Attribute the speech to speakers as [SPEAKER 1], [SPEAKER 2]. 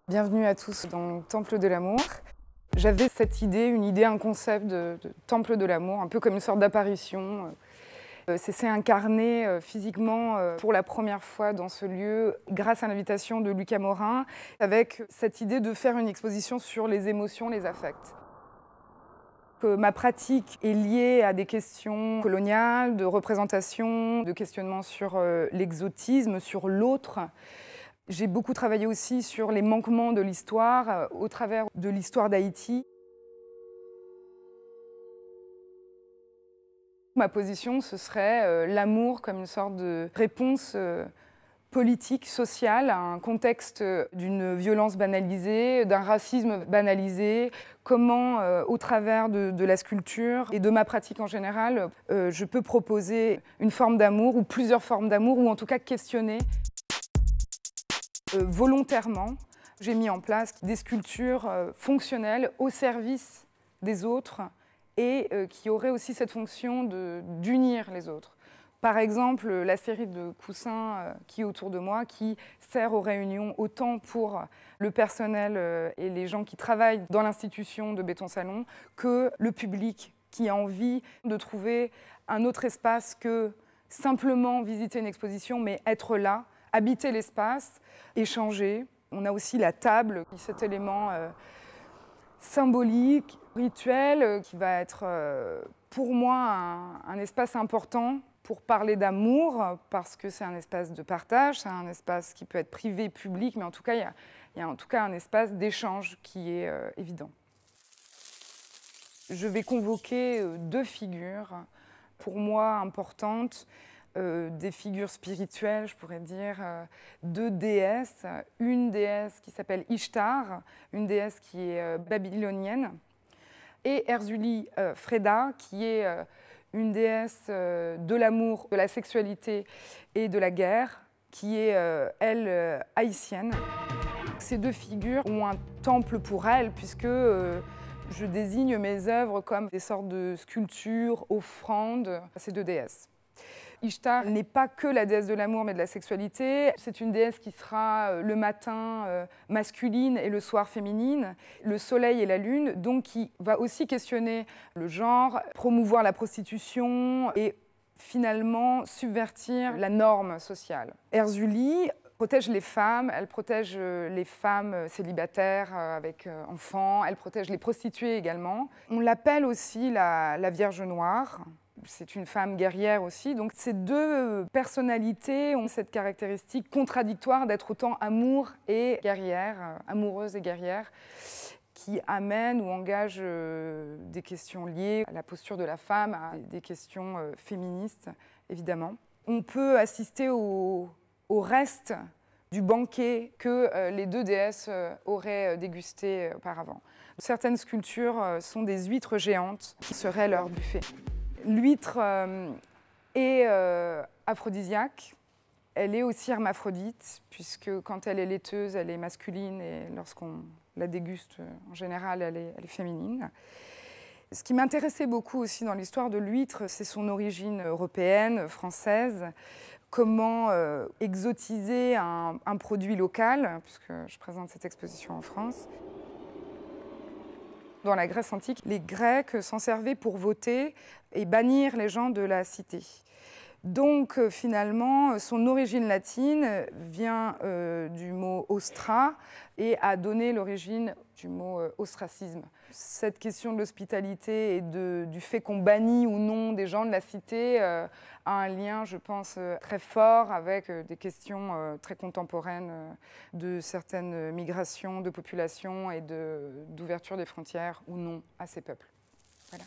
[SPEAKER 1] Bienvenue à tous dans Temple de l'amour. J'avais cette idée, un concept de Temple de l'amour, un peu comme une sorte d'apparition. C'est incarné physiquement pour la première fois dans ce lieu grâce à l'invitation de Lucas Morin, avec cette idée de faire une exposition sur les émotions, les affects. Ma pratique est liée à des questions coloniales, de représentation, de questionnement sur l'exotisme, sur l'autre. J'ai beaucoup travaillé aussi sur les manquements de l'histoire au travers de l'histoire d'Haïti. Ma position, ce serait l'amour comme une sorte de réponse politique, sociale, à un contexte d'une violence banalisée, d'un racisme banalisé. Comment, au travers de la sculpture et de ma pratique en général, je peux proposer une forme d'amour ou plusieurs formes d'amour, ou en tout cas questionner. Volontairement, j'ai mis en place des sculptures fonctionnelles au service des autres et qui auraient aussi cette fonction d'unir les autres. Par exemple, la série de coussins qui est autour de moi, qui sert aux réunions autant pour le personnel et les gens qui travaillent dans l'institution de Béton Salon que le public qui a envie de trouver un autre espace que simplement visiter une exposition, mais être là, habiter l'espace, échanger. On a aussi la table, cet élément symbolique, rituel, qui va être pour moi un espace important pour parler d'amour, parce que c'est un espace de partage, c'est un espace qui peut être privé, public, mais en tout cas, il y a en tout cas un espace d'échange qui est évident. Je vais convoquer deux figures, pour moi importantes, des figures spirituelles, je pourrais dire, deux déesses. Une déesse qui s'appelle Ishtar, une déesse qui est babylonienne, et Erzulie Freda, qui est une déesse de l'amour, de la sexualité et de la guerre, qui est, elle, haïtienne. Ces deux figures ont un temple pour elles, puisque je désigne mes œuvres comme des sortes de sculptures, offrandes à ces deux déesses. Ishtar n'est pas que la déesse de l'amour, mais de la sexualité. C'est une déesse qui sera le matin masculine et le soir féminine, le soleil et la lune, donc qui va aussi questionner le genre, promouvoir la prostitution et finalement subvertir la norme sociale. Erzulie protège les femmes, elle protège les femmes célibataires avec enfants, elle protège les prostituées également. On l'appelle aussi la Vierge Noire. C'est une femme guerrière aussi. Donc ces deux personnalités ont cette caractéristique contradictoire d'être autant amour et guerrière, amoureuse et guerrière, qui amène ou engage des questions liées à la posture de la femme, à des questions féministes, évidemment. On peut assister au reste du banquet que les deux déesses auraient dégusté auparavant. Certaines sculptures sont des huîtres géantes qui seraient leur buffet. L'huître est aphrodisiaque, elle est aussi hermaphrodite, puisque quand elle est laiteuse, elle est masculine, et lorsqu'on la déguste, en général, elle est féminine. Ce qui m'intéressait beaucoup aussi dans l'histoire de l'huître, c'est son origine européenne, française. Comment exotiser un produit local, puisque je présente cette exposition en France. Dans la Grèce antique, les Grecs s'en servaient pour voter et bannir les gens de la cité. Donc finalement, son origine latine vient du mot « ostra » et a donné l'origine du mot « ostracisme ». Cette question de l'hospitalité et du fait qu'on bannit ou non des gens de la cité a un lien, je pense, très fort avec des questions très contemporaines de certaines migrations de population et d'ouverture des frontières ou non à ces peuples. Voilà.